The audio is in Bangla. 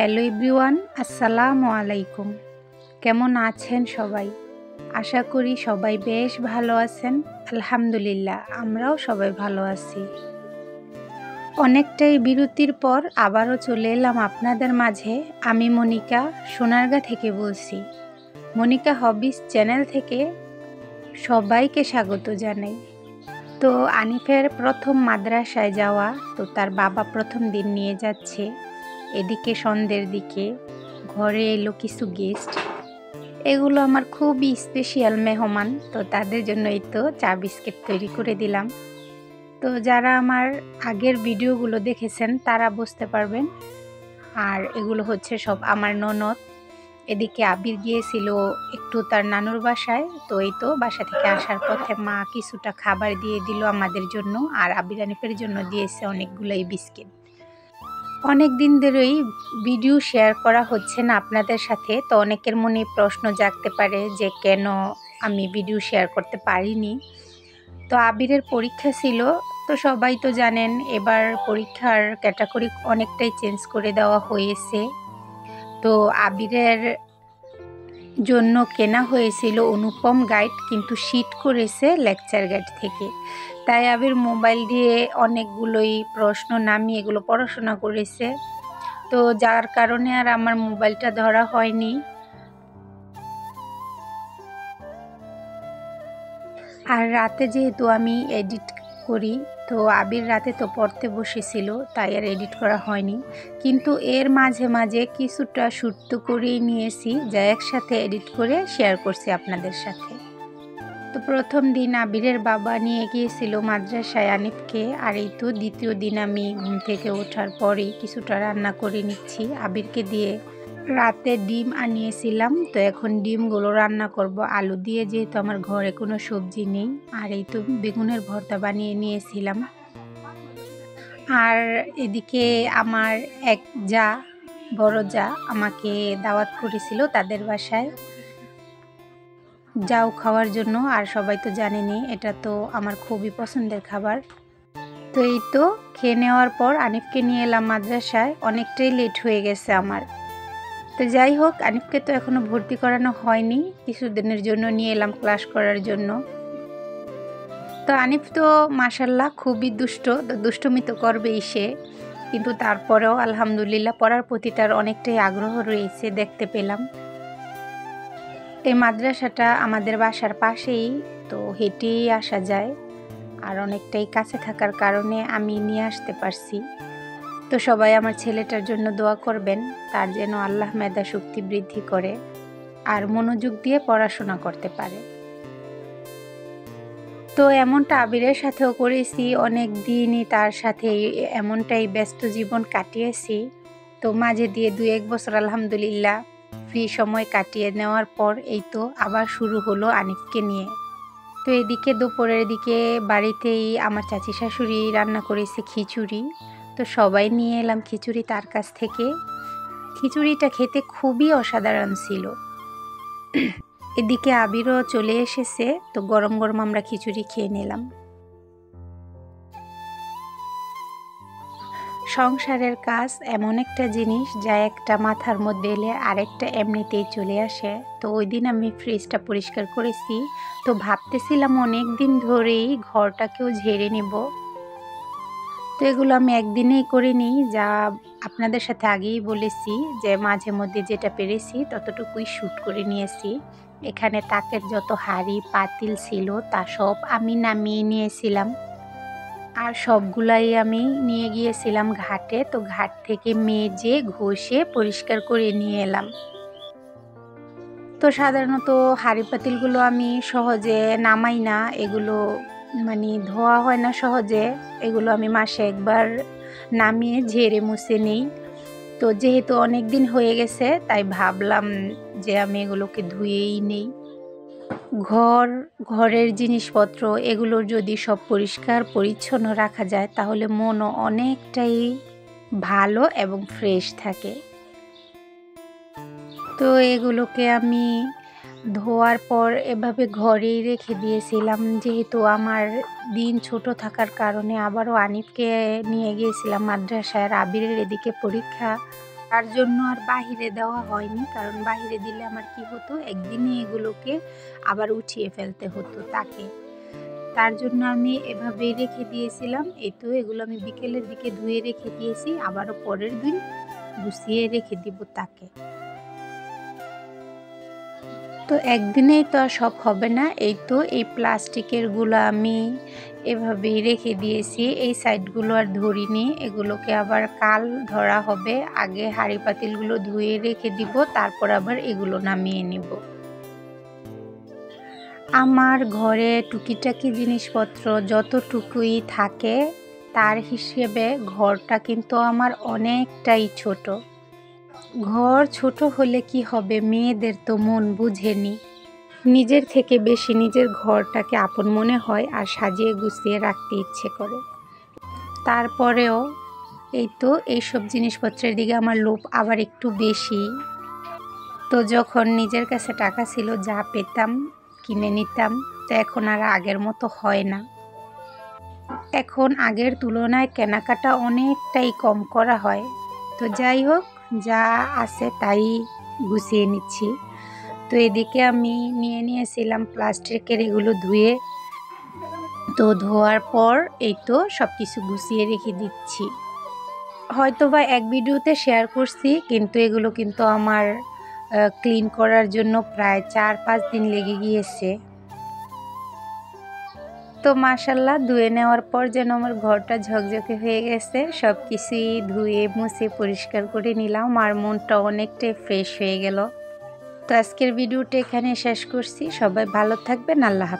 হ্যালো এভরিওয়ান, আসসালামু আলাইকুম। কেমন আছেন সবাই? আশা করি সবাই বেশ ভালো আছেন। আলহামদুলিল্লাহ, আমরাও সবাই ভালো আছি। অনেকটাই বিরতির পর আবারও চলে এলাম আপনাদের মাঝে। আমি মনিকা সোনারগাঁ থেকে বলছি। মনিকা হবিস চ্যানেল থেকে সবাইকে স্বাগত জানাই। তো আনিফের প্রথম মাদ্রাসায় যাওয়া, তো তার বাবা প্রথম দিন নিয়ে যাচ্ছে। এদিকে সন্ধ্যের দিকে ঘরে এলো কিছু গেস্ট। এগুলো আমার খুবই স্পেশাল মেহমান, তো তাদের জন্য এই তো চা বিস্কিট তৈরি করে দিলাম। তো যারা আমার আগের ভিডিওগুলো দেখেছেন তারা বুঝতে পারবেন। আর এগুলো হচ্ছে সব আমার ননদ। এদিকে আবির গিয়েছিল একটু তার নানুর বাসায়, তো এই তো বাসা থেকে আসার পথে মা কিছুটা খাবার দিয়ে দিল আমাদের জন্য, আর আবির আনিফের জন্য দিয়েছে অনেকগুলোই বিস্কিট। অনেক দিন ধরেই ভিডিও শেয়ার করা হচ্ছে না আপনাদের সাথে, তো অনেকের মনে প্রশ্ন জাগতে পারে যে কেন আমি ভিডিও শেয়ার করতে পারিনি। তো আবিরের পরীক্ষা ছিল, তো সবাই তো জানেন এবার পরীক্ষার ক্যাটাগরি অনেকটাই চেঞ্জ করে দেওয়া হয়েছে। তো আবিরের জন্য কেনা হয়েছিল অনুপম গাইড, কিন্তু শিট করেছে লেকচার গাইড থেকে। তাই আবির মোবাইল দিয়ে অনেকগুলোই প্রশ্ন নামিয়ে এগুলো পড়াশোনা করেছে। তো যার কারণে আর আমার মোবাইলটা ধরা হয়নি। আর রাতে যেহেতু আমি এডিট করি, তো আবির রাতে তো পড়তে বসেছিল, তাই আর এডিট করা হয়নি। কিন্তু এর মাঝে মাঝে কিছুটা শ্যুট তো করেই নিয়েছি, যা একসাথে এডিট করে শেয়ার করছি আপনাদের সাথে। তো প্রথম দিন আবিরের বাবা নিয়ে গিয়েছিল মাদ্রাসায় আনিফকে, আর এই তো দ্বিতীয় দিন আমি ঘুম থেকে ওঠার পরেই কিছুটা রান্না করে নিচ্ছি আবিরকে দিয়ে। রাতে ডিম আনিয়েছিলাম, তো এখন ডিমগুলো রান্না করব আলু দিয়ে, যেহেতু আমার ঘরে কোনো সবজি নেই। আর এই তো বেগুনের ভর্তা বানিয়ে নিয়েছিলাম। আর এদিকে আমার এক বড় যা আমাকে দাওয়াত করেছিল তাদের বাসায় যাও খাওয়ার জন্য। আর সবাই তো জানেনি এটা তো আমার খুবই পছন্দের খাবার। তো এই তো খেয়ে নেওয়ার পর আনিফকে নিয়ে এলাম মাদ্রাসায়। অনেকটাই লেট হয়ে গেছে আমার। তো যাই হোক, আনিফকে তো এখনো ভর্তি করানো হয়নি, কিছুদিনের জন্য নিয়ে এলাম ক্লাস করার জন্য। তো আনিফ তো মাশাল্লাহ খুবই দুষ্ট, তো দুষ্টুমি তো করবেই সে, কিন্তু তারপরেও আলহামদুলিল্লাহ পড়ার প্রতি তার অনেকটাই আগ্রহ রয়েছে দেখতে পেলাম। এই মাদ্রাসাটা আমাদের বাসার পাশেই, তো হেঁটেই আসা যায়। আর অনেকটাই কাছে থাকার কারণে আমি নিয়ে আসতে পারছি। তো সবাই আমার ছেলেটার জন্য দোয়া করবেন, তার যেন আল্লাহ মেধা শক্তি বৃদ্ধি করে আর মনোযোগ দিয়ে পড়াশোনা করতে পারে। তো এমনটা আবিরের সাথেও করেছি, অনেক দিনই তার সাথে এমনটাই ব্যস্ত জীবন কাটিয়েছি। তো মাঝে দিয়ে 2-1 বছর আলহামদুলিল্লাহ ফ্রি সময় কাটিয়ে নেওয়ার পর এই তো আবার শুরু হলো আনিফকে নিয়ে। তো এদিকে দুপুরের দিকে বাড়িতেই আমার চাচি শাশুড়ি রান্না করেছে খিচুড়ি, তো সবাই নিয়ে এলাম খিচুড়ি তার কাছ থেকে। খিচুড়িটা খেতে খুবই অসাধারণ ছিল। এদিকে আবিরও চলে এসেছে, তো গরম গরম আমরা খিচুড়ি খেয়ে নিলাম। সংসারের কাজ এমন একটা জিনিস যা একটা মাথার মধ্যে এলে আরেকটা এমনিতেই চলে আসে। তো ওই দিন আমি ফ্রিজটা পরিষ্কার করেছি, তো ভাবতেছিলাম অনেক দিন ধরেই ঘরটাকেও ঝেড়ে নেব। তো এগুলো আমি একদিনেই করিনি, যা আপনাদের সাথে আগেই বলেছি যে মাঝে মধ্যে যেটা পেরেছি ততটুকুই শ্যুট করে নিয়েছি। এখানে তাকের যত হাঁড়ি পাতিল ছিল তা সব আমি নামিয়ে নিয়েছিলাম, আর সবগুলাই আমি নিয়ে গিয়েছিলাম ঘাটে। তো ঘাট থেকে মেজে ঘষে পরিষ্কার করে নিয়ে এলাম। তো সাধারণত হাঁড়ি পাতিলগুলো আমি সহজে নামাই না, এগুলো মানে ধোয়া হয় না সহজে। এগুলো আমি মাসে একবার নামিয়ে ঝেড়ে মুছে নিই। তো যেহেতু অনেক দিন হয়ে গেছে, তাই ভাবলাম যে আমি এগুলোকে ধুয়েই নেই। ঘরের জিনিসপত্র এগুলো যদি সব পরিষ্কার পরিচ্ছন্ন রাখা যায়, তাহলে মনও অনেকটাই ভালো এবং ফ্রেশ থাকে। তো এগুলোকে আমি ধোয়ার পর এভাবে ঘরেই রেখে দিয়েছিলাম, যেহেতু আমার দিন ছোট থাকার কারণে। আবারও আনিফকে নিয়ে গিয়েছিলাম মাদ্রাসায়, আর আবিরের এদিকে পরীক্ষা, তার জন্য আর বাহিরে দেওয়া হয়নি, কারণ বাহিরে দিলে আমার কি হতো, একদিনে এগুলোকে আবার উঠিয়ে ফেলতে হতো তাকে। তার জন্য আমি এভাবেই রেখে দিয়েছিলাম। এই তো এগুলো আমি বিকেলের দিকে ধুয়ে রেখে দিয়েছি, আবারও পরের দিন গুছিয়ে রেখে দিব তাকে। তো একদিনেই তো আর সব হবে না। এই তো এই প্লাস্টিকের গুলো আমি এভাবেই রেখে দিয়েছি, এই সাইডগুলো আর ধরিনি, এগুলোকে আবার কাল ধরা হবে। আগে হাঁড়ি পাতিলগুলো ধুয়ে রেখে দিব, তারপর আবার এগুলো নামিয়ে নিব। আমার ঘরে টুকিটাকি জিনিসপত্র যতটুকুই থাকে তার হিসেবে ঘরটা কিন্তু আমার অনেকটাই ছোট। ঘর ছোট হলে কি হবে, মেয়েদের তো মন বুঝেনি, নিজের থেকে বেশি নিজের ঘরটাকে আপন মনে হয় আর সাজিয়ে গুছিয়ে রাখতে ইচ্ছে করে। তারপরেও এই তো এইসব জিনিসপত্রের দিকে আমার লোভ আবার একটু বেশি। তো যখন নিজের কাছে টাকা ছিল, যা পেতাম কিনে নিতাম। তো এখন আর আগের মতো হয় না, এখন আগের তুলনায় কেনাকাটা অনেকটাই কম করা হয়। তো যাই হোক, যা আছে তাই গুছিয়ে নিচ্ছি। তো এদিকে আমি নিয়ে নিয়েছিলাম প্লাস্টিকের এগুলো ধুয়ে। তো ধোয়ার পর এই তো সব কিছু গুছিয়ে রেখে দিচ্ছি। হয়তো বা এক ভিডিওতে শেয়ার করছি, কিন্তু এগুলো কিন্তু আমার ক্লিন করার জন্য প্রায় 4-5 দিন লেগে গিয়েছে। তো মাশাল্লাহ, ধুয়ে নেওয়ার পর যেন আমার ঘরটা ঝকঝকে হয়ে গেছে। সব কিছুই ধুয়ে মুছে পরিষ্কার করে নিলাম, আর মনটা অনেকটাই ফ্রেশ হয়ে গেল। তো আজকের ভিডিওটা এখানে শেষ করছি। সবাই ভালো থাকবেন। আল্লাহ হাফেজ।